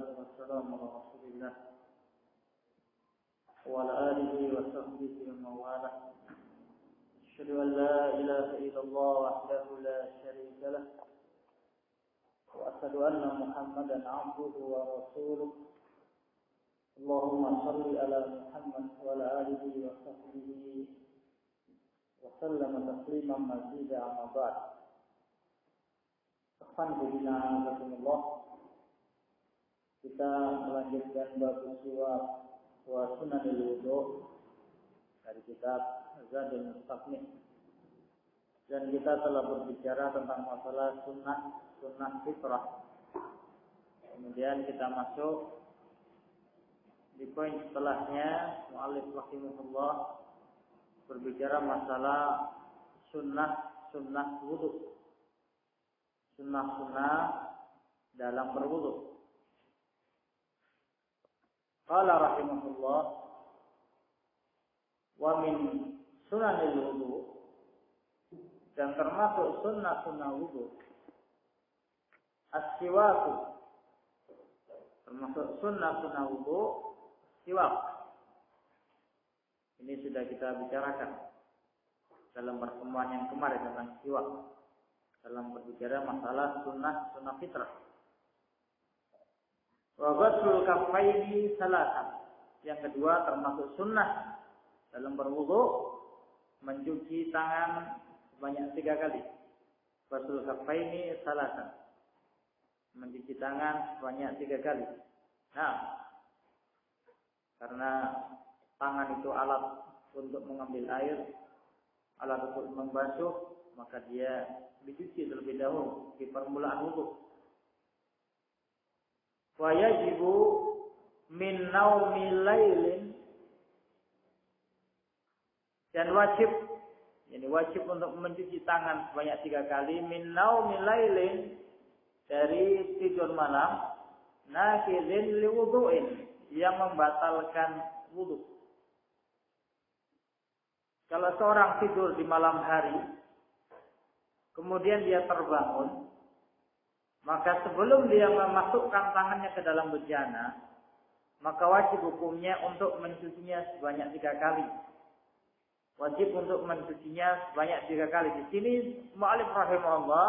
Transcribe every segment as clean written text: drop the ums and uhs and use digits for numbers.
والصلاة والسلام على رسول الله وعلى آله وصحبه ومن والاه. أشهد أن لا إله إلا الله وحده لا شريك له وأشهد أن محمدا عبده ورسوله. اللهم صل على محمد وعلى آله وصحبه وسلم تسليما مزيدا أما بعد. Alhamdulillah, kita melanjutkan bab siwak wa sunanil wudu dari kitab Zadul Mustaqni, dan kita telah berbicara tentang masalah sunnah fitrah. Kemudian kita masuk di poin setelahnya, mu'allif rahimahullah berbicara masalah sunnah wudu, sunnah dalam berwudu. Qala rahimahullah wa min sunanil wudu, dan termasuk sunnah wudu as-siwaku, termasuk sunnah wudu siwak. Ini sudah kita bicarakan dalam pertemuan yang kemarin tentang siwak, dalam berbicara masalah sunnah fitrah. Wa ghuslul kaffaini salatan. Yang kedua termasuk sunnah dalam berwudu mencuci tangan sebanyak 3 kali. Ghuslul kaffaini salatan, mencuci tangan sebanyak 3 kali. Nah, karena tangan itu alat untuk mengambil air, alat untuk membasuh, maka dia dicuci terlebih dahulu di permulaan wudu. Wa yajibu min naumi lailin, dan wajib untuk mencuci tangan sebanyak 3 kali min naumi lailin, dari tidur malam, nakidin liwudu'in, yang membatalkan wudu. Kalau seorang tidur di malam hari, kemudian dia terbangun, maka sebelum dia memasukkan tangannya ke dalam bejana, maka wajib hukumnya untuk mencucinya sebanyak 3 kali. Wajib untuk mencucinya sebanyak 3 kali. Di sini mu'allif rahimahullah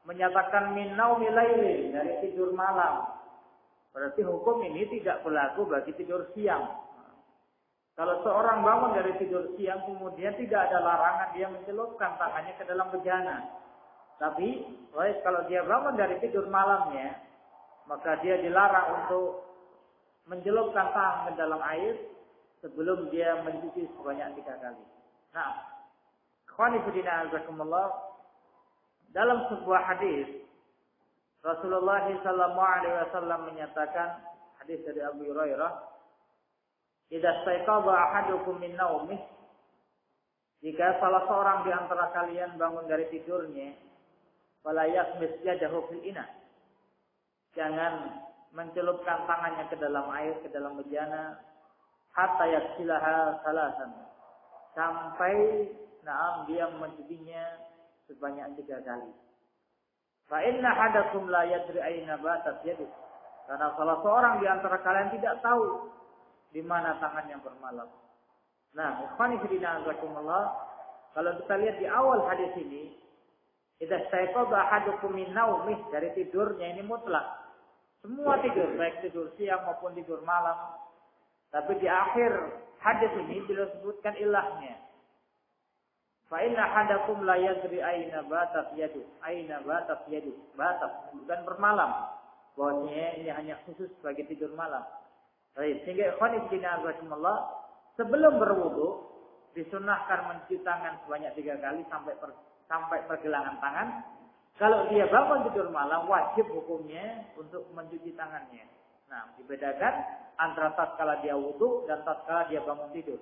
menyatakan min naumi lailin, dari tidur malam. Berarti hukum ini tidak berlaku bagi tidur siang. Kalau seorang bangun dari tidur siang, kemudian tidak ada larangan dia mencelupkan tangannya ke dalam bejana. Tapi, kalau dia bangun dari tidur malamnya, maka dia dilarang untuk mencelupkan tangan ke dalam air sebelum dia mencuci sebanyak 3 kali. Nah, ikhwani fillah azakumullah, dalam sebuah hadis Rasulullah SAW menyatakan, hadis dari Abu Hurairah, "Idza staiqadha ahadukum min naumih," jika salah seorang di antara kalian bangun dari tidurnya, fala yakhmis yadahu fil ina, jangan mencelupkan tangannya ke dalam air, ke dalam bejana, hatta yaksilaha salasan, sampai dia mencucinya sebanyak 3 kali. Fa inna hadakum la yadri aina batat yaduh, karena salah seorang di antara kalian tidak tahu di mana tangannya bermalam. Nah, ikhwani fillah azakumullah, kalau kita lihat di awal hadis ini, idza staiqadha ahadukum min naumih, dari tidurnya ini mutlak. Semua tidur, baik tidur siang maupun tidur malam. Tapi di akhir hadis ini beliau sebutkan ilahnya. Fa inna ahadakum la yadri aina batat yadu. Aina batat yadu. Batat bukan bermalam. Bahwasanya ini hanya khusus bagi tidur malam. Baik, sehingga ikhwan fillah azakumullah, sebelum berwudu disunahkan mencuci tangan sebanyak 3 kali sampai pergelangan tangan. Kalau dia bangun tidur malam, wajib hukumnya untuk mencuci tangannya. Nah, dibedakan antara tatkala dia wudu dan tatkala dia bangun tidur.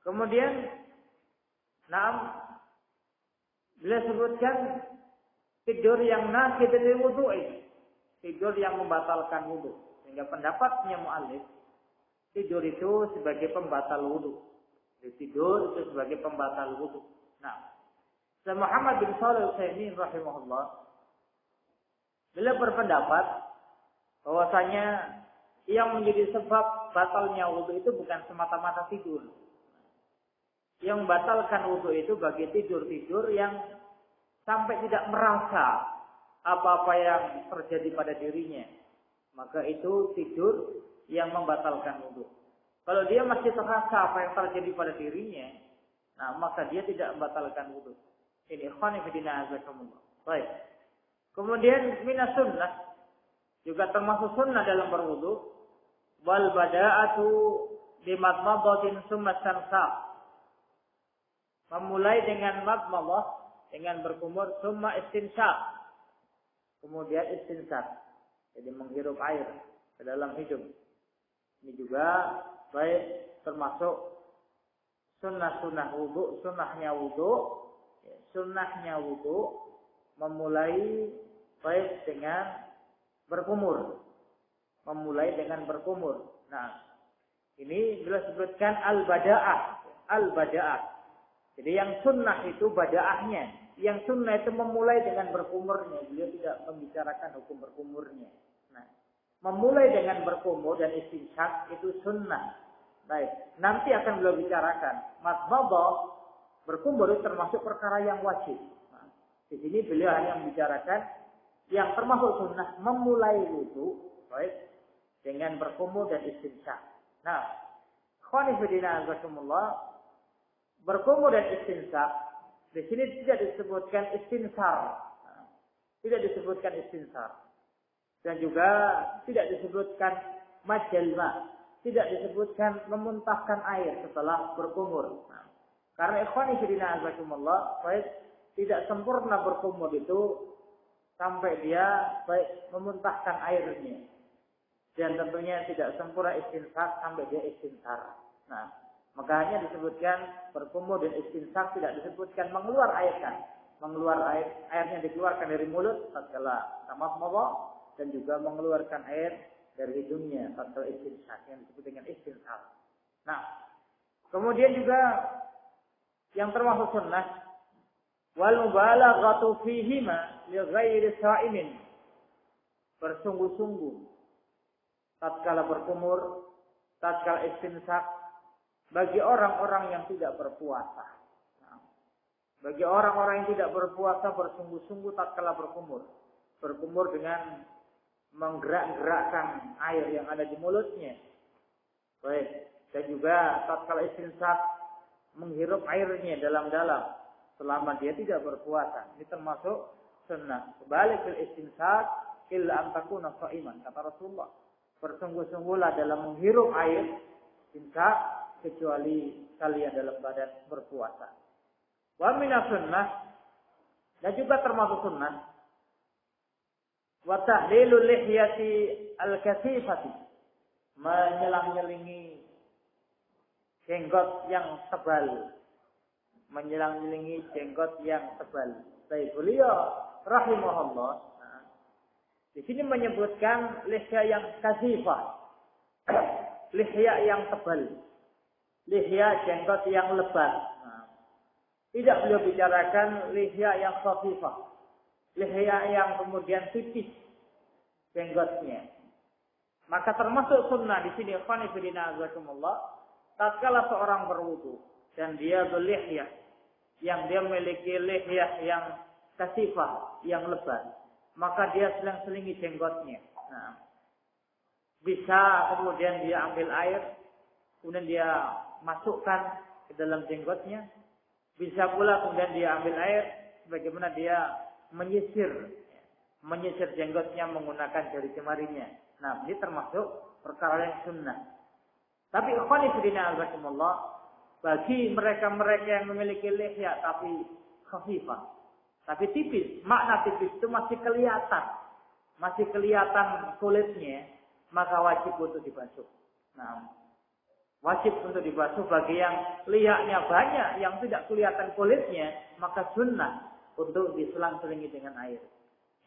Kemudian, beliau sebutkan tidur yang nakid lil wudu'i, tidur yang membatalkan wudu. Sehingga pendapatnya mu'allif, tidur itu sebagai pembatal wudu. Tidur itu sebagai pembatal wudu. Nah, Syekh Muhammad bin Shalih Al-Utsaimin rahimahullah, beliau berpendapat bahwasanya yang menjadi sebab batalnya wudu itu bukan semata-mata tidur. Yang membatalkan wudu itu bagi tidur-tidur yang sampai tidak merasa apa-apa yang terjadi pada dirinya. Maka itu tidur yang membatalkan wudu. Kalau dia masih terasa apa yang terjadi pada dirinya, nah maka dia tidak membatalkan wudu. Ini ikhwani fillah azakumullah. Baik. Kemudian minas sunnah juga termasuk sunnah dalam berwudu wal bada'atu bimadmadatin summa stansaq. Memulai dengan madmadah, dengan berkumur, summa istinsyaq. Kemudian istinsyaq. Jadi menghirup air ke dalam hidung. Ini juga baik termasuk sunnah-sunnah wudu, sunnahnya wudu memulai baik dengan berkumur. Memulai dengan berkumur. Nah, ini beliau sebutkan al-bada'ah. Al-bada'ah. Jadi yang sunnah itu bada'ahnya. Yang sunnah itu memulai dengan berkumurnya. Beliau tidak membicarakan hukum berkumurnya. Nah, memulai dengan berkumur dan istinsyaq itu sunnah. Baik, nanti akan beliau bicarakan. Madmadah berkumur itu termasuk perkara yang wajib. Nah, di sini beliau hanya membicarakan yang termasuk sunnah memulai wudu, baik, dengan berkumur dan istinsyaq. Nah, ikhwani fillah azakumullah, berkumur dan istinsyaq di sini tidak disebutkan istinsar. Nah, tidak disebutkan istinsar. Dan juga tidak disebutkan majalma. Tidak disebutkan memuntahkan air setelah berkumur. Nah, karena ikhwani fillah azakumullah, baik, tidak sempurna berkumur itu sampai dia baik memuntahkan airnya. Dan tentunya tidak sempurna istinsar sampai dia istinsar. Nah, makanya disebutkan berkumur dan istinsar, tidak disebutkan mengeluar airkan. Mengeluar airnya dikeluarkan dari mulut tatkala tamadmadah dan juga mengeluarkan air dari hidungnya tatkala istinsar yang disebut dengan istinsar. Nah, kemudian juga yang termasuk sunnah wal mubalaghatu fihima li ghairi sha'imin. Bersungguh-sungguh tatkala berkumur, tatkala istinsar bagi orang-orang yang tidak berpuasa. Nah, bagi orang-orang yang tidak berpuasa bersungguh-sungguh tatkala berkumur. Berkumur dengan menggerak-gerakkan air yang ada di mulutnya. Baik, dan juga tatkala istinsaq menghirup airnya dalam-dalam selama dia tidak berpuasa. Ini termasuk sunnah. Sebalik fil istinsaq illa an takuna sha'iman, kata Rasulullah. Bersungguh-sungguhlah dalam menghirup air istinsaq kecuali kalian dalam badan berpuasa. Wa minas sunnah, dan juga termasuk sunnah wa tahlilul lihyati al-kasifati, menyelang-nyelingi jenggot yang tebal. Menyelang-nyelingi jenggot yang tebal. Baik, beliau rahimahullah, nah, di sini menyebutkan lihya yang kasifah. Lihya yang tebal. Lihya jenggot yang lebat. Nah, tidak beliau bicarakan lihya yang khafifah. Lihya yang kemudian tipis jenggotnya. Maka termasuk sunnah di sini ikhwani fillah azakumullah, tatkala seorang berwudu dan dia berlihya, yang dia memiliki lihya yang kasifah, yang lebat, maka dia selang-selingi jenggotnya. Nah, bisa kemudian dia ambil air, kemudian dia masukkan ke dalam jenggotnya. Bisa pula kemudian dia ambil air, bagaimana dia menyisir jenggotnya menggunakan jari jemarinya. Nah, ini termasuk perkara yang sunnah. Tapi ikhwani fillah azakumullah, bagi mereka-mereka yang memiliki lihya tapi khafifah, tapi tipis, makna tipis itu masih kelihatan kulitnya, maka wajib untuk dibasuh. Nah, wajib untuk dibasuh. Bagi yang liaknya banyak, yang tidak kelihatan kulitnya, maka sunnah untuk diselang-selingi dengan air.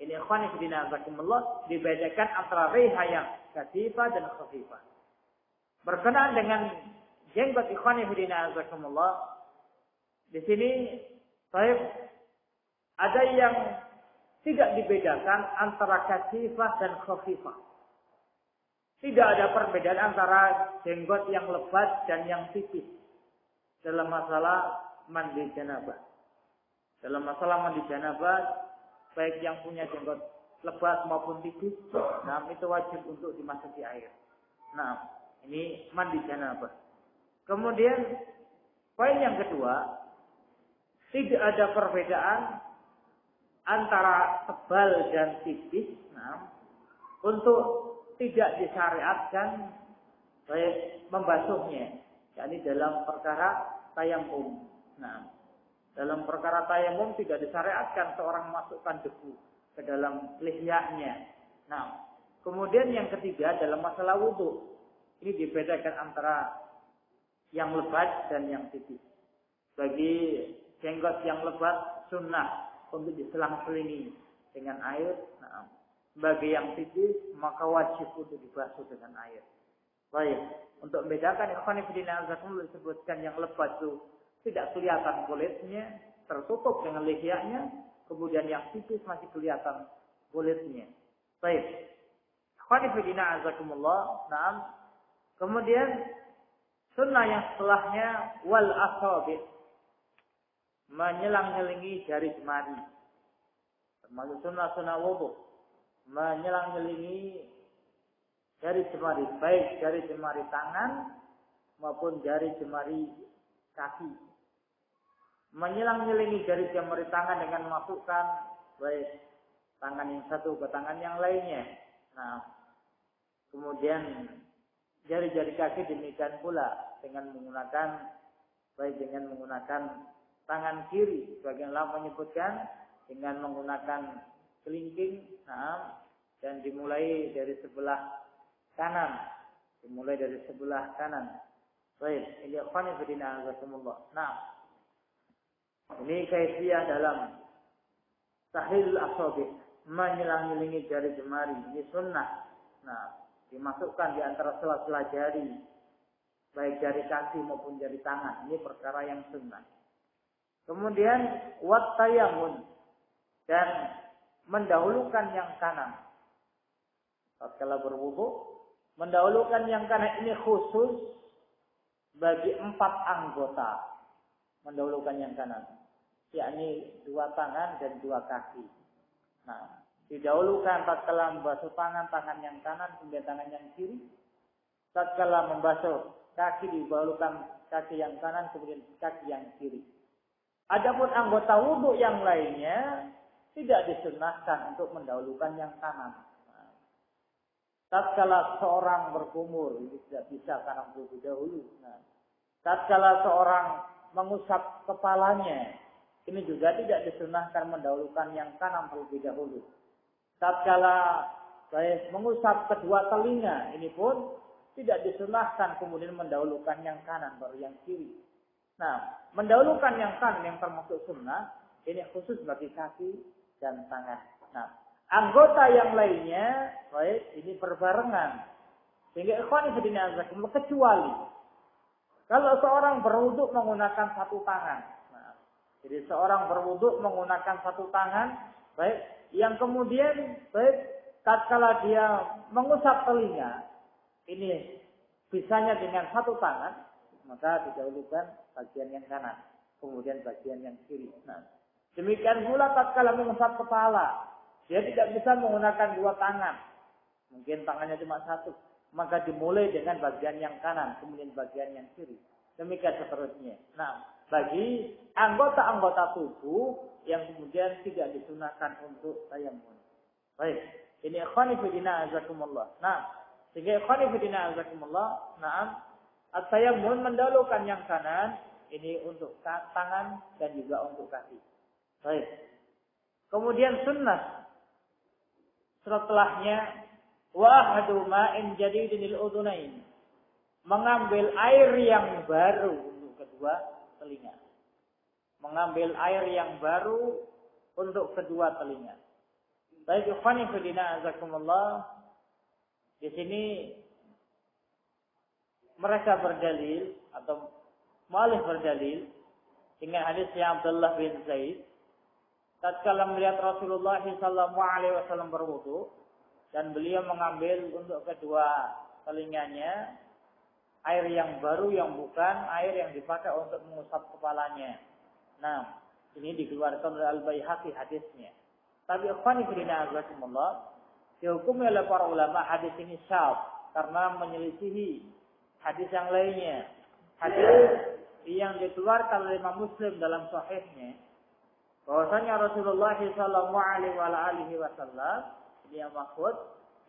Ini ikhwani fillah azakumullah, dibedakan antara riha yang kasifah dan khafifah. Berkenaan dengan jenggot ikhwani fillah azakumullah, di sini baik ada yang tidak dibedakan antara kasifah dan khafifah. Tidak ada perbedaan antara jenggot yang lebat dan yang tipis dalam masalah mandi janabah. Dalam masalah mandi janabah, baik yang punya jenggot lebat maupun tipis, nah itu wajib untuk dimasuki air. Nah, ini mandi janabah. Kemudian poin yang kedua, tidak ada perbedaan antara tebal dan tipis. Nah, untuk tidak disyariatkan baik membasuhnya, yakni dalam perkara tayamum. Nah, dalam perkara tayamum tidak disyariatkan seorang masukkan debu ke dalam lihyahnya. Nah, kemudian yang ketiga dalam masalah wudu, ini dibedakan antara yang lebat dan yang tipis. Bagi jenggot yang lebat sunnah untuk diselang-selingi dengan air. Nah, bagi yang tipis maka wajib untuk dibasuh dengan air. Baik, untuk membedakan ikhwan fillah disebutkan yang lebat itu tidak kelihatan kulitnya, tertutup dengan lihyahnya, kemudian yang tipis masih kelihatan kulitnya. Baik. Ikhwan fillah azakumullah. Naam. Kemudian sunnah yang setelahnya wal asabi, menyelang-nyelingi jari jemari. Termasuk sunnah wudu, menyelang-nyelingi jari jemari, baik jari jemari tangan maupun jari jemari kaki. Menyelang-nyelingi jari jemari tangan dengan memasukkan baik tangan yang satu ke tangan yang lainnya. Nah, kemudian jari-jari kaki demikian pula dengan menggunakan tangan kiri. Sebagian ulama menyebutkan dengan menggunakan kelingking, nah, dan dimulai dari sebelah kanan. Baik, ini ikhwan fillah azakumullah. Nah, ini kaifiyah dalam tahlil asabi, menyelang-nyelingi jari jemari. Ini sunnah. Nah, dimasukkan di antara sela-sela jari, baik jari kaki maupun jari tangan. Ini perkara yang sunnah. Kemudian wat tayamun, dan mendahulukan yang kanan. Tatkala berwudu, mendahulukan yang kanan ini khusus bagi 4 anggota. Mendahulukan yang kanan, yakni 2 tangan dan 2 kaki. Nah, didahulukan tatkala membasuh tangan yang kanan, kemudian tangan yang kiri. Tatkala membasuh kaki, didahulukan kaki yang kanan, kemudian kaki yang kiri. Adapun anggota wudu yang lainnya tidak disunahkan untuk mendahulukan yang kanan. Nah, tatkala seorang berkumur, ini tidak bisa karena terlebih dahulu. Nah, tatkala seorang mengusap kepalanya, ini juga tidak disunahkan mendahulukan yang kanan terlebih dahulu. Tatkala mengusap kedua telinga, ini pun tidak disunahkan kemudian mendahulukan yang kanan baru yang kiri. Nah, mendahulukan yang kanan yang termasuk sunnah, ini khusus bagi kaki dan tangan. Nah, anggota yang lainnya, baik, ini berbarengan. Sehingga ikhwan fillah azakumullah, kecuali kalau seorang berwudu menggunakan 1 tangan. Nah, jadi seorang berwudu menggunakan 1 tangan, baik, yang kemudian baik tatkala dia mengusap telinga, ini bisanya dengan 1 tangan, maka didahulukan bagian yang kanan, kemudian bagian yang kiri. Nah, demikian pula tatkala mengusap kepala, dia tidak bisa menggunakan 2 tangan, mungkin tangannya cuma 1. Maka dimulai dengan bagian yang kanan, kemudian bagian yang kiri. Demikian seterusnya. Nah, bagi anggota-anggota tubuh yang kemudian tidak disunahkan untuk tayammum. Baik, ini ikhwani fillah azakumullah. Nah, sehingga ikhwani fillah azakumullah, na'am, at-tayammum mendahulukan yang kanan, ini untuk tangan dan juga untuk kaki. Baik. Kemudian sunnah setelahnya wahadu ma'in jadidin lil udhunain, mengambil air yang baru untuk kedua telinga. Mengambil air yang baru untuk kedua telinga. Baik, ikhwani fillah azakumullah, di sini mereka berdalil atau mu'allif berdalil dengan hadisnya Abdullah bin Zaid tatkala melihat Rasulullah sallallahu alaihi wasallam berwudu dan beliau mengambil untuk kedua telinganya air yang baru yang bukan air yang dipakai untuk mengusap kepalanya. Nah, ini dikeluarkan oleh Al-Baihaqi hadisnya. Tapi ikhwani fillah azakumullah, dihukum oleh para ulama hadis ini syadz karena menyelisihi hadis yang lainnya. Hadis yang dikeluarkan oleh Imam Muslim dalam sahihnya bahwasanya Rasulullah sallallahu alaihi wasallam dia maksud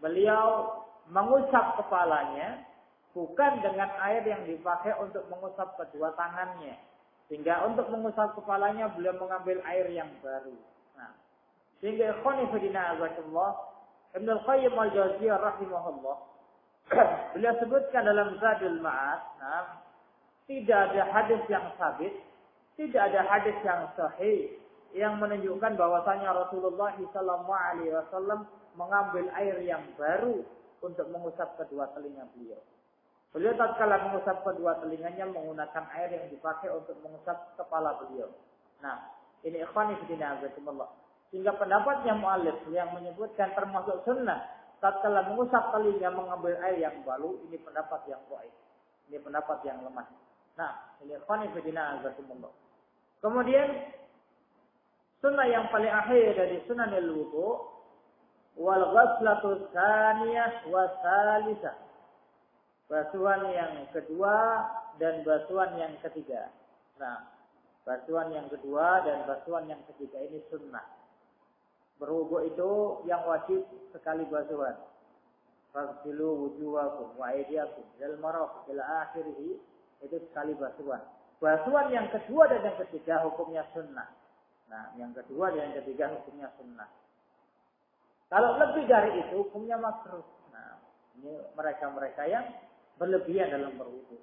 beliau mengusap kepalanya bukan dengan air yang dipakai untuk mengusap kedua tangannya. Sehingga untuk mengusap kepalanya beliau mengambil air yang baru. Nah, sehingga ikhwani fillah azakumullah, Ibnu Qayyim al-Jauziyah rahimahullah beliau sebutkan dalam Zadul Ma'ad, nah, tidak ada hadis yang sabit, tidak ada hadis yang sahih yang menunjukkan bahwasanya Rasulullah sallallahu alaihi wasallam mengambil air yang baru untuk mengusap kedua telinga beliau. Beliau tatkala mengusap kedua telinganya menggunakan air yang dipakai untuk mengusap kepala beliau. Nah, ini ikhwani fillah azakumullah. Sehingga pendapatnya mu'allif yang menyebutkan termasuk sunnah tatkala mengusap telinga mengambil air yang baru, ini pendapat yang dhaif. Ini pendapat yang lemah. Nah, ini ikhwani fillah azakumullah. Kemudian sunnah yang paling akhir dari sunanil wudu wal ghaslatu tsaniyah wa tsalitsah. Basuhan yang kedua dan basuhan yang ketiga. Nah, basuhan yang kedua dan basuhan yang ketiga ini sunnah. Berwudu itu yang wajib sekali basuhan. Faghsilu wujuhakum wa aydiyakum ilal marafiq ila akhirih, itu sekali basuhan. Basuhan yang kedua dan yang ketiga hukumnya sunnah. Nah, yang kedua dan yang ketiga hukumnya sunnah. Kalau lebih dari itu hukumnya makruh. Nah, ini mereka-mereka yang berlebihan dalam berwudu.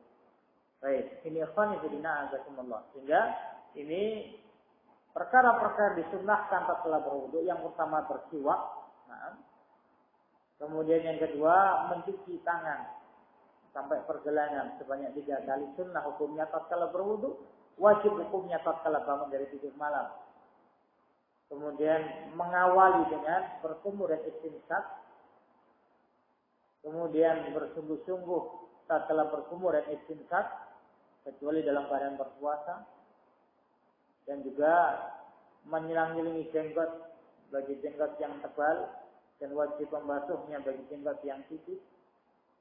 Baik, ini ikhwan fillah azakumullah. Sehingga ini perkara-perkara disunnahkan tatkala berwudu. Yang pertama bersiwak. Nah, kemudian yang kedua mencuci tangan sampai pergelangan sebanyak 3 kali. Sunnah hukumnya tatkala berwudu. Wajib hukumnya tatkala bangun dari tidur malam. Kemudian mengawali dengan berkumur dan istinsaq. Kemudian bersungguh-sungguh tatkala berkumur dan istinsaq, kecuali dalam keadaan berpuasa. Dan juga menyilang-nyilingi jenggot bagi jenggot yang tebal dan wajib membasuhnya bagi jenggot yang tipis.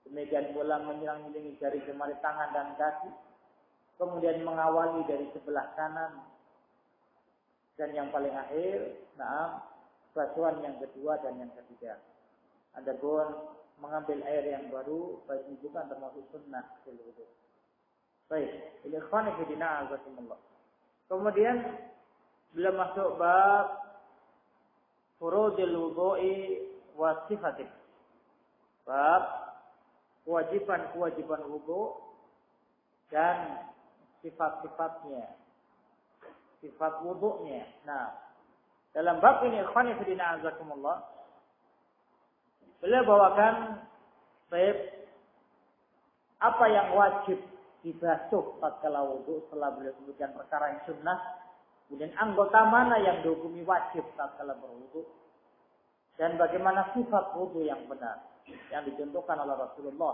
Demikian pula menyilang-nyilingi jari jemari tangan dan kaki. Kemudian mengawali dari sebelah kanan. Dan yang paling akhir, basuhan yang kedua dan yang ketiga. Adapun mengambil air yang baru bagi bukan termasuk sunnah fil wudu. Baik, ini ikhwan fillah azakumullah. Kemudian bila masuk bab furudil wudu'i wa sifatih. Bab kewajiban wudu dan sifat-sifatnya. Sifat wudu'nya. Nah, dalam bab ini ikhwan fillah azakumullah, beliau bawakan apa yang wajib dibasuh tatkala wudu setelah beliau sebutkan perkara yang sunnah. Kemudian anggota mana yang dihukumi wajib tatkala berwudu dan bagaimana sifat wudu yang benar yang dicontohkan oleh Rasulullah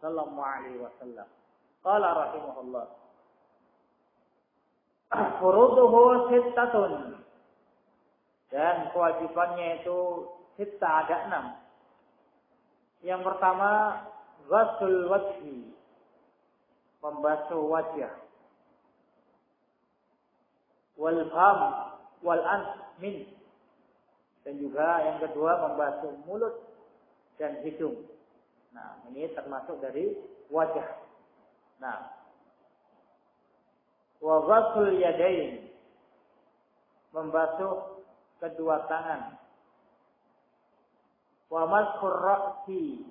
sallallahu alaihi wasallam. Qala rahimahullah, furuduhu sittatun, dan kewajibannya itu sittah, ada 6. Yang pertama, ghaslul wajhi, membasuh wajah, wal fam wal anf min, dan juga yang kedua membasuh mulut dan hidung. Nah, ini termasuk dari wajah. Nah, wa ghaslul yadain, membasuh kedua tangan. Wa maskhur ra'si,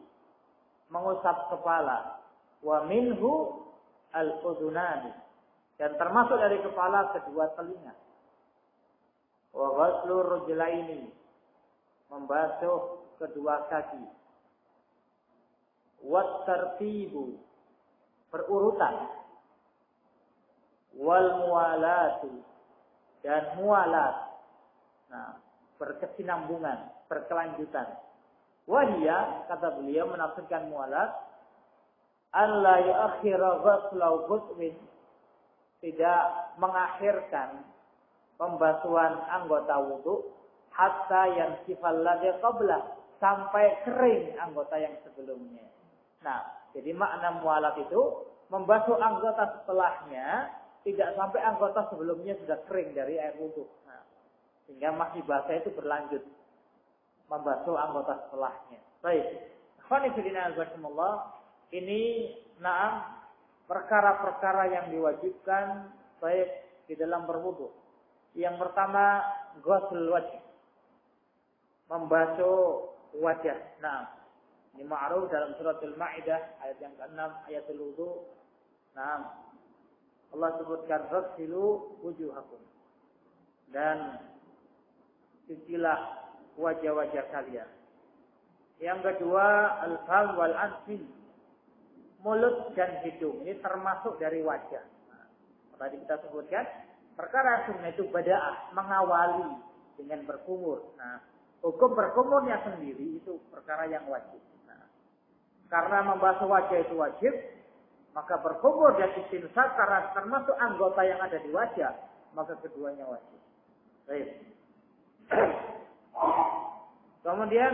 mengusap kepala. Wa minhu al-udhunani, dan termasuk dari kepala kedua telinga. Wa ghaslur rujlaini, membasuh kedua kaki. Wa tartibu, berurutan. Wal muwalatu, dan muwalat. Nah, berkesinambungan, berkelanjutan. Wahia, kata beliau menafsirkan muwalat, alla yu'akhkhira ghusla ghuswin, tidak mengakhirkan pembasuhan anggota wudu hatta yang sifal ladzi qabla, sampai kering anggota yang sebelumnya. Nah, jadi makna mualaf itu membasuh anggota setelahnya, tidak sampai anggota sebelumnya sudah kering dari air wudu. Nah, sehingga masih basah itu berlanjut membasuh anggota setelahnya. Baik. Ini perkara-perkara yang diwajibkan baik di dalam berwudu. Yang pertama, ghusl wajh, membasuh wajah. Nah, ini ma'ruf dalam surat Al-Maidah ayat yang ke-6, ayatul wudu. Nah, Allah sebutkan ghsilu wujuhakum, dan cucilah wajah-wajah kalian. Yang kedua, al-fam wal anfi, mulut dan hidung. Ini termasuk dari wajah. Nah, tadi kita sebutkan perkara sunnah itu bada'ah, mengawali dengan berkumur. Nah, hukum berkumurnya sendiri itu perkara yang wajib. Nah, karena membasuh wajah itu wajib, maka berkumur dan istinsaq karena termasuk anggota yang ada di wajah, maka keduanya wajib. Baik. Kemudian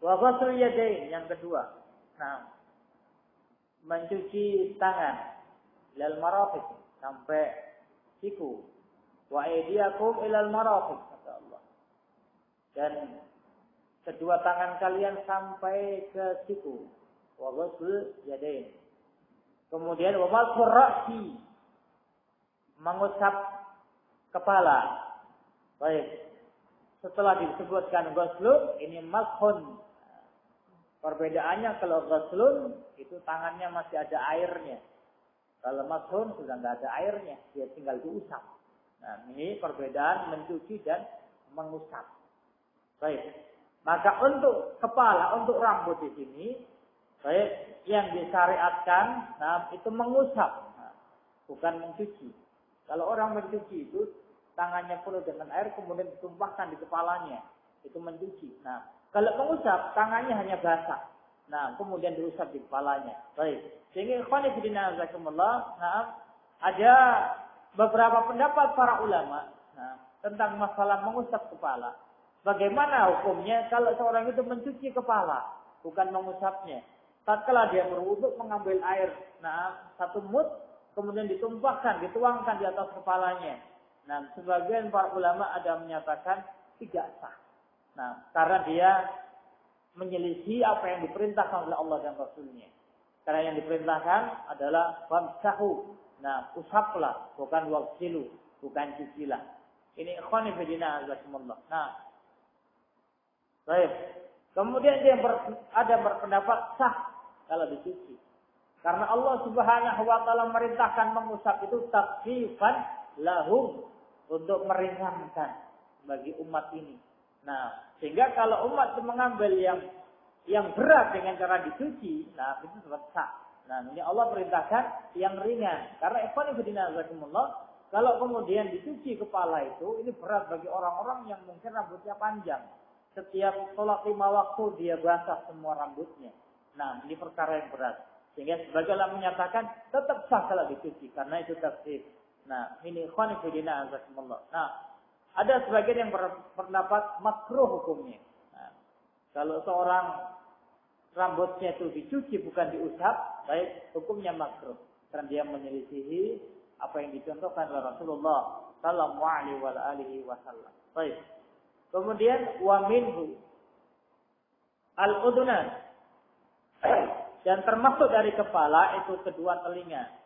wa ghusl yadain, yang kedua. Nah, mencuci tangan ilal marafiq, sampai siku. Wa aydiyakum ilal marafiq, kata Allah. Dan kedua tangan kalian sampai ke siku. Wa ghusl yadain. Kemudian wa masfur ra'si, mengusap kepala. Baik. Setelah disebutkan ghuslun, ini mashun. Perbedaannya kalau ghuslun itu tangannya masih ada airnya. Kalau mashun sudah enggak ada airnya, dia tinggal diusap. Nah, ini perbedaan mencuci dan mengusap. Baik. Maka untuk kepala, untuk rambut di sini, baik, yang disyariatkan, nah, itu mengusap, nah, bukan mencuci. Kalau orang mencuci itu tangannya penuh dengan air kemudian ditumpahkan di kepalanya, itu mencuci. Nah, kalau mengusap tangannya hanya basah, nah, kemudian diusap di kepalanya. Baik. Sehingga ikhwan fillah jazakumullah, nah, ada beberapa pendapat para ulama, nah, tentang masalah mengusap kepala. Bagaimana hukumnya kalau seorang itu mencuci kepala, bukan mengusapnya? Tatkala dia berwudu mengambil air, nah, satu mud, kemudian ditumpahkan, dituangkan di atas kepalanya. Nah, sebagian para ulama ada menyatakan tidak sah. Nah, karena dia menyelisih apa yang diperintahkan oleh Allah dan Rasulnya. Karena yang diperintahkan adalah famsahu. Nah, usaplah, bukan waghsilu, bukan cucilah. Ini ikhwan fillah jazakumullah. Nah, baik. Kemudian dia ada berpendapat sah kalau dicuci. Karena Allah Subhanahu wa taala merintahkan mengusap itu takhfifan lahum, untuk meringankan bagi umat ini. Nah, sehingga kalau umat mengambil yang berat dengan cara dicuci, nah, itu tetap sah. Nah, ini Allah perintahkan yang ringan. Karena ikhwan fillah jazakumullah, kalau kemudian dicuci kepala itu, ini berat bagi orang-orang yang mungkin rambutnya panjang. Setiap sholat 5 waktu dia basah semua rambutnya. Nah, ini perkara yang berat. Sehingga sebagian ulama menyatakan tetap sah kalau dicuci karena itu takhfif. Nah, ini ikhwan fillah jazakumullah. Nah, ada sebagian yang berpendapat makruh hukumnya. Nah, kalau seorang rambutnya itu dicuci bukan diusap, baik, hukumnya makruh karena dia menyelisihi apa yang dicontohkan oleh Rasulullah sallallahu alaihi wasallam. Baik. Kemudian wa minhu al-udhunan, dan termasuk dari kepala itu kedua telinga.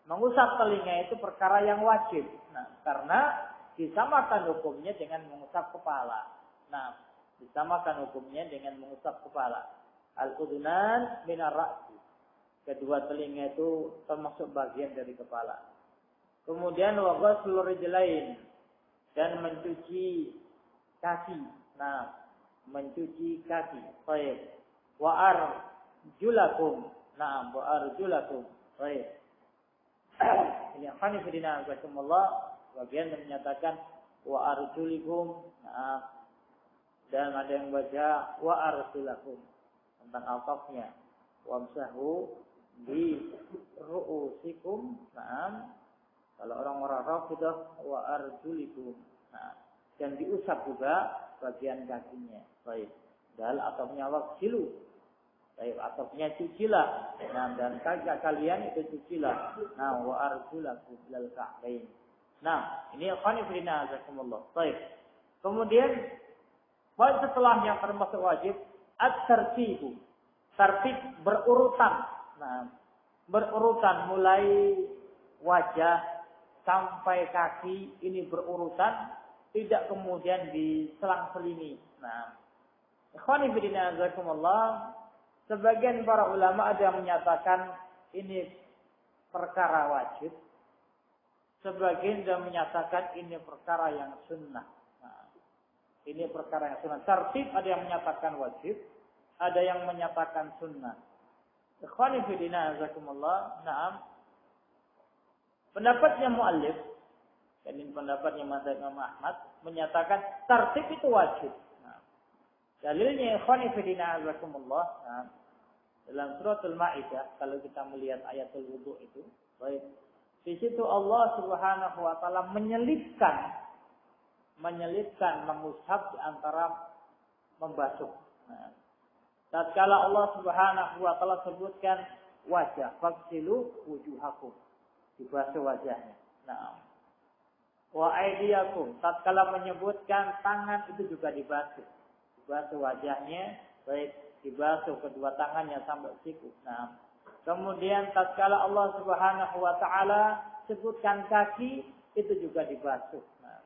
Mengusap telinga itu perkara yang wajib. Nah, karena disamakan hukumnya dengan mengusap kepala. Nah, disamakan hukumnya dengan mengusap kepala. Al-udhunan minar ra'si. Kedua telinga itu termasuk bagian dari kepala. Kemudian wa ghusl rijlain, dan mencuci kaki. Nah, mencuci kaki. Baik. Wa arjulakum. Nah, wa arjulakum. Baik. Ini hanifidina azakumullah, bagian yang menyatakan wa arjulikum. Nah, dan ada yang baca wa arjulakum tentang al-tafnya. Wamsahu di ru'usikum. Nah, kalau orang-orang Rafidah wa arjulikum. Nah, dan diusap juga bagian kakinya. Baik. Dal ataunya waksilu. Baik, ataunya cucilah. Nah, dan kaki kalian itu cucilah. Nah, wa arjulakum ilal ka'bain. Nah, ini qanifidina azakumullah. Baik. Kemudian poin setelahnya termasuk wajib at-tartibu. Tertib berurutan. Nah, berurutan mulai wajah sampai kaki ini berurutan, tidak kemudian diselang-selingi. Nah, ikhwani fillah jazakumullah, sebagian para ulama ada yang menyatakan ini perkara wajib, sebagian yang menyatakan ini perkara yang sunnah. Nah, ini perkara yang sunnah. Tertib ada yang menyatakan wajib, ada yang menyatakan sunnah. Ikhwani fillah jazakumullah. Naam. Pendapatnya muallif, dan ini pendapatnya mazhab Imam Ahmad, menyatakan tertib itu wajib. Nah, dalilnya ikhwani fillah jazakumullah. Nah, dalam suratul Maidah, kalau kita melihat ayatul wudu itu, baik. Di situ Allah Subhanahu wa taala menyelipkan mengushab di antara membasuh. Nah, tatkala Allah Subhanahu wa taala sebutkan wajah, faghsilu wujuhakum, dibasuh wajahnya. Nah, wa aydiyakum, tatkala menyebutkan tangan itu juga dibasuh wajahnya, baik dibasuh kedua tangannya sampai siku. Nah, kemudian tatkala Allah Subhanahu wa taala sebutkan kaki itu juga dibasuh. Nah,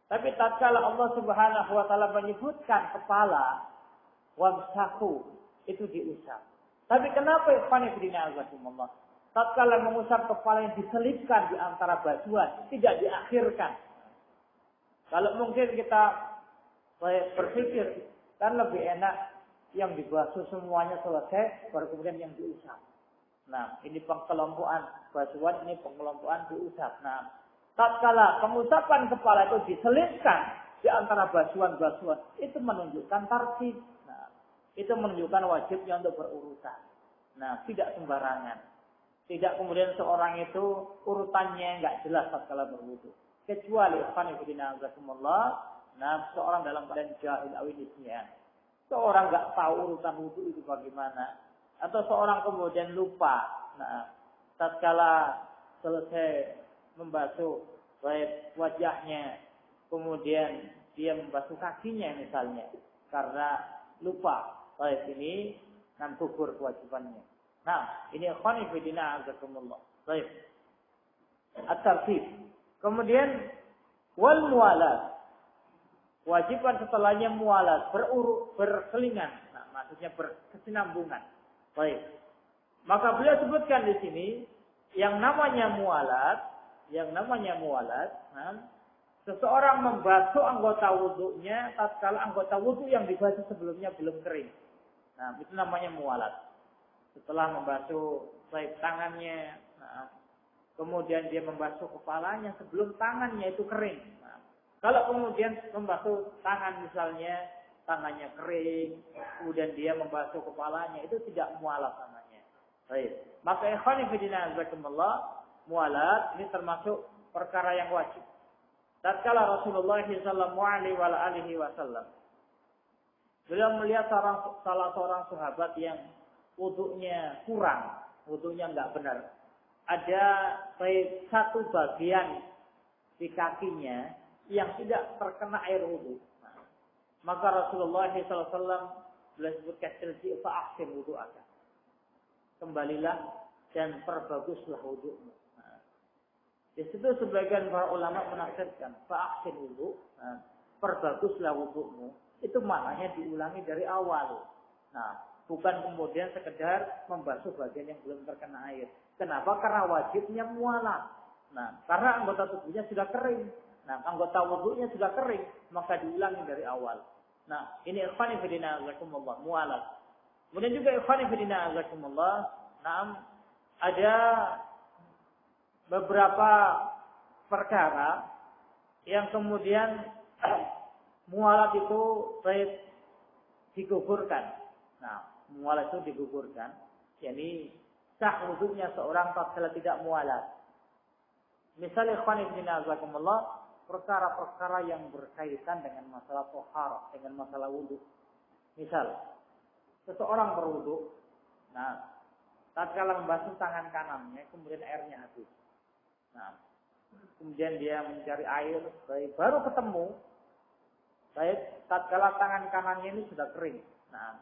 tapi tatkala Allah Subhanahu wa taala menyebutkan kepala, wamsahu, itu diusap. Tapi kenapa ikhwan fillah jazakumullah? Tatkala mengusap kepala yang diselipkan di antara basuhan, tidak diakhirkan. Kalau mungkin kita berpikir, kan lebih enak yang dibasuh semuanya selesai, baru kemudian yang diusap. Nah, ini pengelompokan basuhan, ini pengelompokan diusap. Nah, tatkala pengusapan kepala itu diselipkan di antara basuhan-basuhan, itu menunjukkan tartib. Nah, itu menunjukkan wajibnya untuk berurutan. Nah, tidak sembarangan. Tidak kemudian seorang itu urutannya enggak jelas tatkala berwudu. Kecuali ikhwan fillah jazakumullah, nah seorang dalam keadaan jahil awidisnya. Seorang enggak tahu urutan wudu itu bagaimana, atau seorang kemudian lupa. Nah, tatkala selesai membasuh baik wajahnya, kemudian dia membasuh kakinya misalnya karena lupa. Baik, ini nan gugur kewajibannya. Nah, ini ikhwani fillah azakumullah. Baik. At-tartib. Kemudian wal muwalat. Wajiban setelahnya muwalat, berkelingan. Nah, maksudnya berkesinambungan. Baik. Maka beliau sebutkan di sini yang namanya muwalat, nah, seseorang membasuh anggota wudunya tatkala anggota wudu yang dibasuh sebelumnya belum kering. Nah, itu namanya muwalat. Setelah membasuh baik tangannya, nah, kemudian dia membasuh kepalanya sebelum tangannya itu kering. Nah, kalau kemudian membasuh tangan misalnya, tangannya kering, kemudian dia membasuh kepalanya, itu tidak mualat namanya. Baik. Maka ikhwani fillah jazakumullah, mualat ini termasuk perkara yang wajib. Tatkala Rasulullah sallallahu alaihi wasallam beliau melihat salah seorang sahabat yang wudunya kurang, wudunya enggak benar. Ada satu bagian di kakinya yang tidak terkena air wudu. Nah, maka Rasulullah SAW beliau sebutkan tilsi fa'ahsin wudu'aka. Kembalilah dan perbaguslah wudu'mu. Nah, di situ sebagian para ulama menafsirkan fa'ahsin wudu', nah, perbaguslah wudu'mu. Itu maknanya diulangi dari awal. Nah, bukan kemudian sekedar membasuh bagian yang belum terkena air. Kenapa? Karena wajibnya mualat. Nah, karena anggota tubuhnya sudah kering. Nah, anggota wudunya sudah kering, maka diulangi dari awal. Nah, ini ikhwani fillah jazakumullah, mualat. Kemudian juga ikhwani fillah jazakumullah, nah, ada beberapa perkara yang kemudian mualat itu digugurkan. Nah, mualat itu digugurkan, yakni sah wudunya seorang tatkala tidak mualat. Misalnya ikhwan fillah azakumullah, perkara-perkara yang berkaitan dengan masalah thaharah, dengan masalah wudu. Misal, seseorang berwudu, nah, tatkala membasuh tangan kanannya, kemudian airnya habis. Nah, kemudian dia mencari air, baru ketemu, tatkala tangan kanannya ini sudah kering. Nah,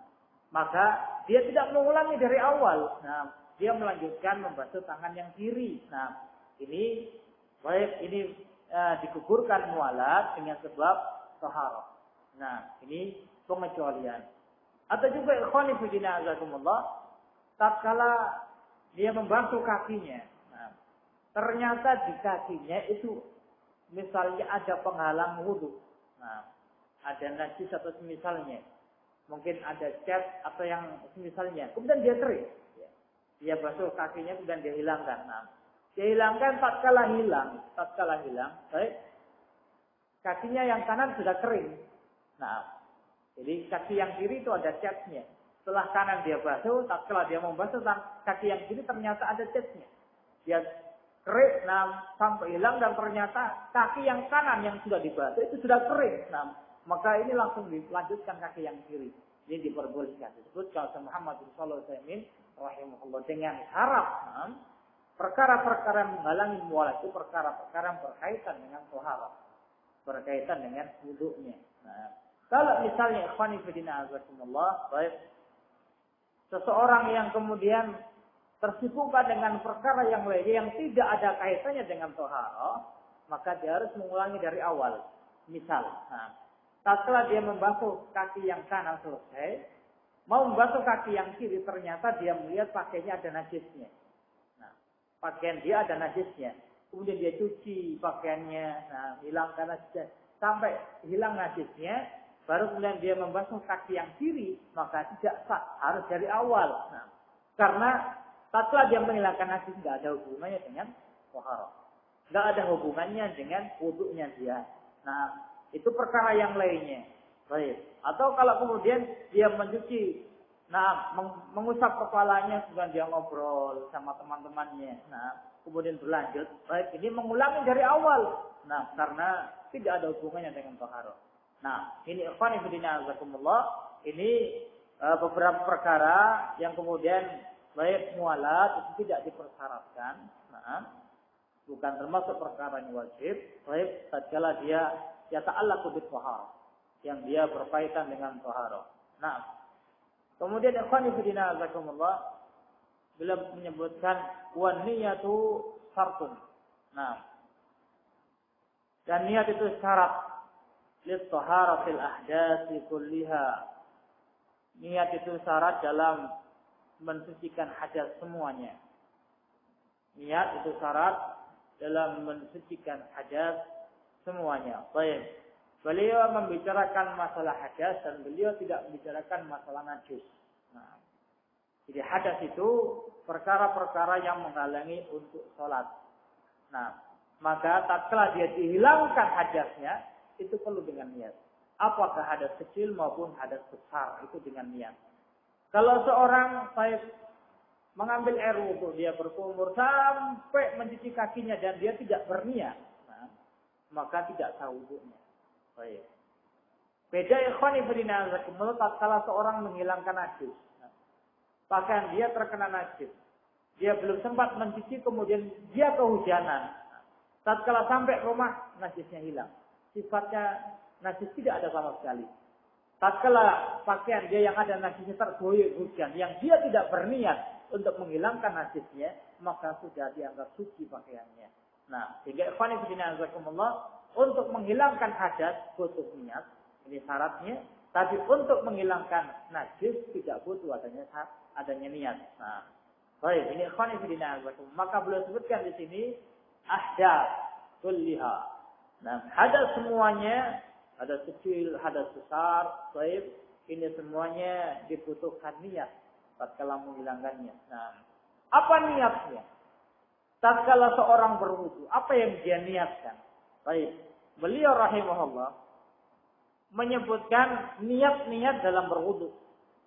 maka dia tidak mengulangi dari awal. Nah, dia melanjutkan membasuh tangan yang kiri. Nah, ini digugurkan mualat dengan sebab thaharah. Nah, ini pengecualian. Atau juga ikhwani fillah azakumullah, tatkala dia membasuh kakinya. Nah, ternyata di kakinya itu misalnya ada penghalang wudu. Nah, ada najis atau semisalnya. Mungkin ada cat atau yang semisalnya. Kemudian dia kering. Dia basuh kakinya kemudian dia hilangkan. Nah, dia hilangkan tatkala hilang, baik. Kakinya yang kanan sudah kering. Nah, jadi kaki yang kiri itu ada catnya. Setelah kanan dia basuh, tatkala dia membasuh kaki yang kiri ternyata ada catnya. Dia kering, nah, sampai hilang dan ternyata kaki yang kanan yang sudah dibasuh itu sudah kering. Nah, maka ini langsung dilanjutkan kaki yang kiri. Ini diperbolehkan. Disebut kalau Muhammad bin Shalih Al-Utsaimin rahimahullah dengan syarat. Perkara-perkara yang menghalangi mualat itu perkara-perkara yang berkaitan dengan thaharah, berkaitan dengan wudunya. Nah, kalau misalnya ikhwani fillah azakumullah, baik, seseorang yang kemudian tersibukkan dengan perkara yang lain yang tidak ada kaitannya dengan thaharah, maka dia harus mengulangi dari awal. Misal, setelah dia membasuh kaki yang kanan selesai, mau membasuh kaki yang kiri, ternyata dia melihat pakainya ada najisnya. Pakaian dia ada najisnya. Kemudian dia cuci pakaiannya, hilangkan najisnya. Sampai hilang najisnya, baru kemudian dia membasuh kaki yang kiri, maka tidak sah, harus dari awal. Nah, karena setelah dia menghilangkan najis, tidak ada hubungannya dengan thaharah. Tidak ada hubungannya dengan wudunya dia. Nah, itu perkara yang lainnya. Baik. Atau kalau kemudian dia mencuci, mengusap kepalanya, kemudian dia ngobrol sama teman-temannya. Nah, kemudian berlanjut. Baik, ini mengulangi dari awal. Nah, karena tidak ada hubungannya dengan thaharah. Nah, ini ikhwan fillah azakumullah. Ini beberapa perkara yang kemudian baik mualat itu tidak dipersyaratkan. Nah, bukan termasuk perkara yang wajib. Baik, tatkala dia ta'allaqu bit thaharah, yang dia berkaitan dengan thaharah. Nah, kemudian ikhwan fillah azakumullah beliau menyebutkan wan niyatu syartun. Nah, dan niat itu syarat lit taharatil ahdats kulliha. Niat itu syarat dalam mensucikan hadas semuanya. Niat itu syarat dalam mensucikan hadas semuanya. Baik. Beliau membicarakan masalah hadas dan beliau tidak membicarakan masalah najis. Nah, jadi hadas itu perkara-perkara yang menghalangi untuk sholat. Nah, maka tatkala dia dihilangkan hadasnya, itu perlu dengan niat. Apakah hadas kecil maupun hadas besar, itu dengan niat. Kalau seorang mengambil air wudu, dia berkumur sampai mencuci kakinya dan dia tidak berniat, maka tidak sah wudunya. Baik. Beda ikhwan fillah azakumullah tatkala seorang menghilangkan najis. Pakaian dia terkena najis. Dia belum sempat mencuci, kemudian dia kehujanan. Tatkala sampai rumah najisnya hilang. Sifatnya najis tidak ada sama sekali. Tatkala pakaian dia yang ada najisnya terguyur hujan, yang dia tidak berniat untuk menghilangkan najisnya, maka sudah dianggap suci pakaiannya. Nah, sehingga ikhwan fillah azakumullah, untuk menghilangkan hadas butuh niat, ini syaratnya. Tapi untuk menghilangkan najis tidak butuh adanya niat. Nah, baik, ini ikhwan fillah azakumullah. Maka beliau sebutkan di sini ahdas kulliha. Nah, hadas semuanya, hadas kecil, hadas besar, baik, ini semuanya dibutuhkan niat tatkala menghilangkannya. Nah, apa niatnya? Tatkala seorang berwudu, apa yang dia niatkan? Baik, beliau rahimahullah menyebutkan niat-niat dalam berwudu.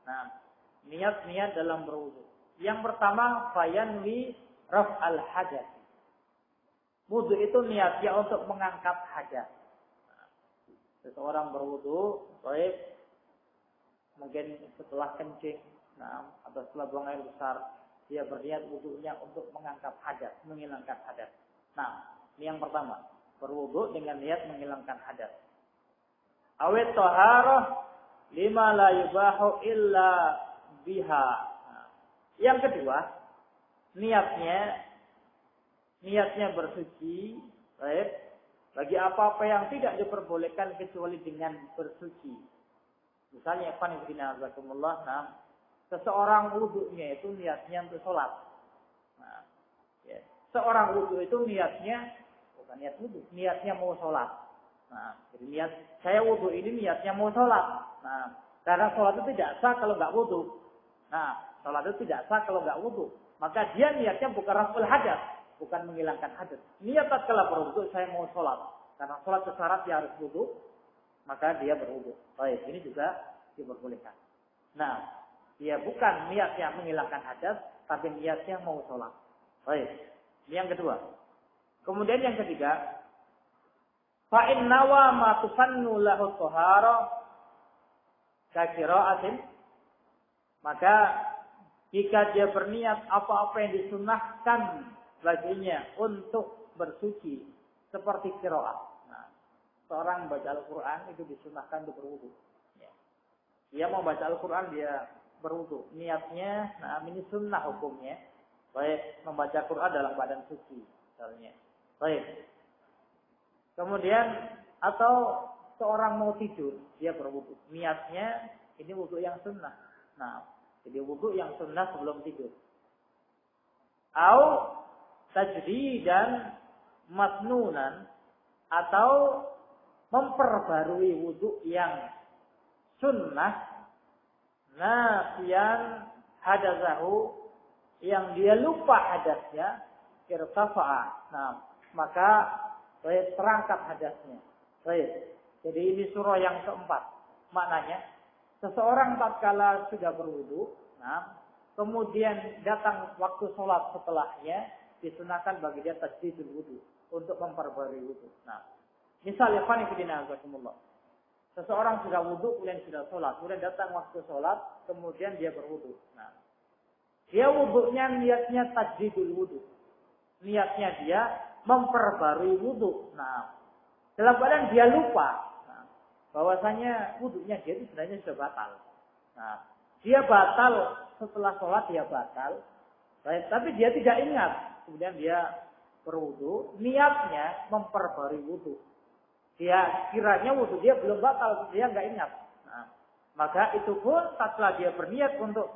Nah, niat-niat dalam berwudu. Yang pertama, fayanwi raf'al hadas. Wudu itu niatnya untuk mengangkat hadas. Seseorang berwudu, baik mungkin setelah kencing, atau setelah buang air besar, dia berniat wudunya untuk mengangkat hadas, menghilangkan hadas. Nah, ini yang pertama, berwudu dengan niat menghilangkan hadas. Awet taharah lima la yubahu illa biha. Yang kedua, niatnya bersuci, baik, bagi apa-apa yang tidak diperbolehkan kecuali dengan bersuci. Misalnya, seseorang wudunya itu niatnya untuk sholat. Nah, ya. Seorang wudu itu niatnya bukan niat wudu, niatnya mau sholat. Nah, jadi niat saya wudu ini niatnya mau sholat. Nah, karena sholat itu tidak sah kalau nggak wudu. Nah, sholat itu tidak sah kalau nggak wudu. Maka dia niatnya bukan raful hadas, bukan menghilangkan hadas. Niat tatkala berwudu saya mau sholat. Karena sholat itu syarat dia harus wudu, maka dia berwudu. Baik, ini juga diperbolehkan. Nah, dia bukan niatnya menghilangkan hadas, tapi niatnya mau sholat. Baik, ini yang kedua. Kemudian yang ketiga, fa'in nawa ma tusannu lahu thahara kakiraatin, maka jika dia berniat apa-apa yang disunahkan baginya untuk bersuci seperti qiraat. Nah, seorang baca Al-Qur'an itu disunahkan untuk berwudu. Ya. Dia mau baca Al-Qur'an dia berwudu. Niatnya, ini sunnah hukumnya. Baik membaca Quran dalam badan suci, misalnya. Baik. Kemudian atau seorang mau tidur, dia berwudu. Niatnya ini wudu yang sunnah. Nah, jadi wudu yang sunnah sebelum tidur. Au tajdidan masnunan, atau memperbarui wudu yang sunnah nasiyan hadasahu, yang dia lupa hadasnya, irtafa'a. Nah, maka terangkat hadasnya. Baik. Jadi ini surah yang keempat. Maknanya, seseorang tatkala sudah berwudu, kemudian datang waktu sholat setelahnya, disunahkan bagi dia tajdidul wudu, untuk memperbarui wudu. Nah, misalnya seseorang sudah wudu, kemudian sudah sholat, kemudian datang waktu sholat, kemudian dia berwudu. Nah, dia wudunya niatnya tajdidul wudu, niatnya dia memperbarui wudu. Nah, dalam keadaan dia lupa, bahwasanya wudunya dia itu sebenarnya sudah batal. Nah, dia batal setelah sholat, dia batal. Baik, tapi dia tidak ingat. Kemudian dia berwudu, niatnya memperbarui wudu. Dia kiranya wudu dia belum batal, dia nggak ingat. Nah, maka itu pun setelah dia berniat untuk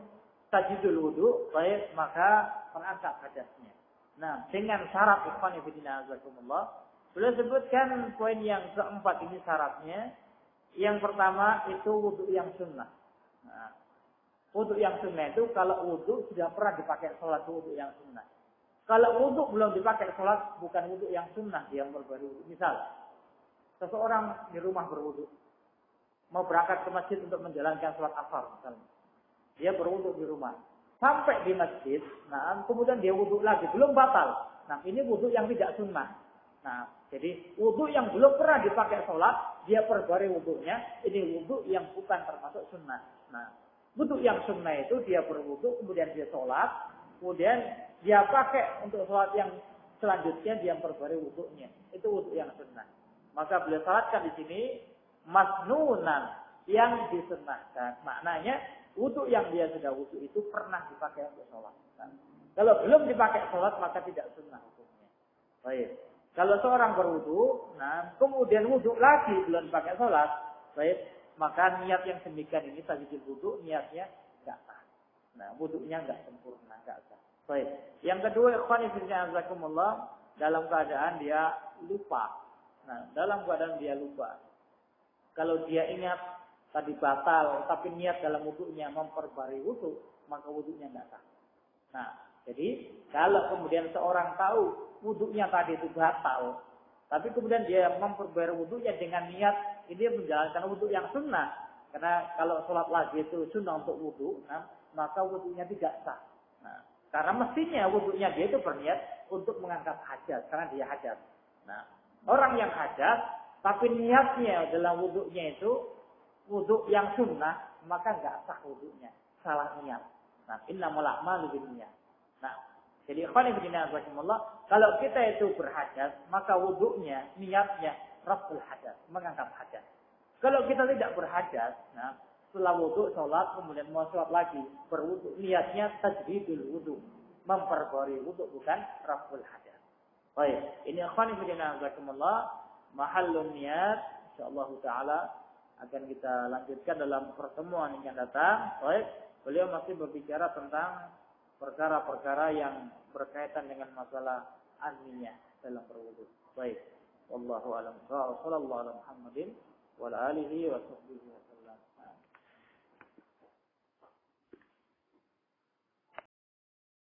tajdidul wudu, baik, maka terangkat hadasnya. Nah, dengan syarat ikhwan fillah azakumullah, beliau sebutkan poin yang keempat ini syaratnya. Yang pertama itu wudu yang sunnah. Nah, wudu yang sunnah itu kalau wudu sudah pernah dipakai sholat, wudu yang sunnah. Kalau wudu belum dipakai sholat, bukan wudu yang sunnah, dia berbaru wudu. Misal, seseorang di rumah berwudu, mau berangkat ke masjid untuk menjalankan sholat asar, misalnya. Dia berwudu di rumah. Sampai di masjid, kemudian dia wudu lagi, belum batal. Nah, ini wudu yang tidak sunnah. Nah, jadi wudu yang belum pernah dipakai sholat, dia perbarui wudunya, ini wudu yang bukan termasuk sunnah. Nah, wudu yang sunnah itu dia berwudu, kemudian dia sholat, kemudian dia pakai untuk sholat yang selanjutnya dia perbarui wudunya. Itu wudu yang sunnah. Maka beliau syaratkan di sini masnunan, yang disunnahkan. Maknanya wudu yang dia sudah wudu itu pernah dipakai untuk sholat. Nah, kalau belum dipakai sholat maka tidak sunnah hukumnya. Baik. Kalau seorang berwudu, kemudian wudu lagi belum dipakai sholat, baik, maka niat yang demikian ini tajdidul wudu, niatnya enggak sah. Nah, wudunya enggak sempurna, enggak sah. Baik. Yang kedua, ikhwan fillah azakumullah, dalam keadaan dia lupa. Nah, dalam keadaan dia lupa. Kalau dia ingat tadi batal, tapi niat dalam wudunya memperbarui wudu, maka wudunya enggak sah. Nah, jadi kalau kemudian seorang tahu wudunya tadi itu batal, tapi kemudian dia memperbarui wudunya dengan niat ini menjalankan wudu yang sunnah. Karena kalau sholat lagi itu sunnah untuk wudu, maka wudunya tidak sah. Nah, karena mestinya wudunya dia itu berniat untuk mengangkat hajat karena dia hajat. Nah, orang yang hajat tapi niatnya dalam wudunya itu wuduk yang sunnah, maka nggak sah wudunya, salah niat. Nah, innamal a'malu binniyat. Nah, jadi ikhwan fillah rahimakumullah, kalau kita itu berhajat, maka wudunya, niatnya raful hajat, mengangkat hajat. Kalau kita tidak berhajat, nah, setelah wudu, sholat, kemudian mau sholat lagi, berwudu, niatnya tajdidul wudu, memperbarui wudu, bukan raful hajat. Baik, ini ikhwan fillah rahimakumullah, mahallun niat, insyaallah taala akan kita lanjutkan dalam pertemuan yang akan datang. Baik, beliau masih berbicara tentang perkara-perkara yang berkaitan dengan masalah an-niyah dalam berwudu. Baik, wallahu a'lam. Sallallahu alaihi Muhammadin wa alihi wa sahbihi